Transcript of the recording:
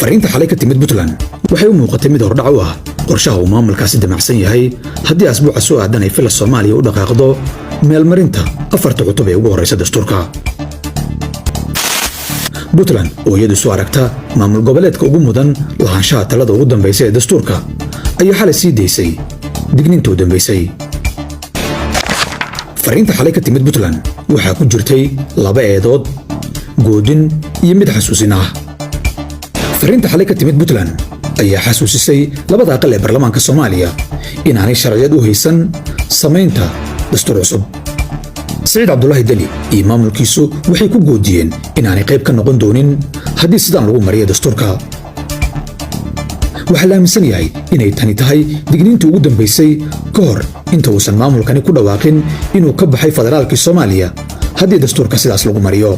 fariinta xalay ka timid Puntland waxay u muuqatay mid hordhac u ah qorshaha uu maamulkaasi damacsan yahay haddii asbuuca soo aadan ay fila Soomaaliya u dhaqaaqdo meelmarinta afarta cutub ee ugu horeysa dastuurka. Puntland oo iyadu soo aragta maamul goboleedka ugu mudan lahaanshaha talada ugu dambaysa ee dastuurka ayaa xalay sii daysay digniinta u dambaysay. fariinta xalay ka timid Puntland waxaa ku jirtay laba eedood, goodin iyo mid xasuusin ah. fariinta xalay ka timid Puntland ayaa xasuusisay labada aqal ee baarlamaanka Soomaaliya inaanay sharciyad u haysan samaynta dastuur cusub. Saciid Cabdullaahi Dali iyo maamulkiisu waxay ku goodiyeen inaanay qayb ka noqon doonin haddii sidaan lagu mariyo dastuurka. waxaa la aaminsan yahay inay tani tahay digniintii ugu dambaysay ka hor inta uusan maamulkani ku dhawaaqin inuu ka baxay federaalkii Soomaaliya haddii dastuurka sidaas lagu mariyo.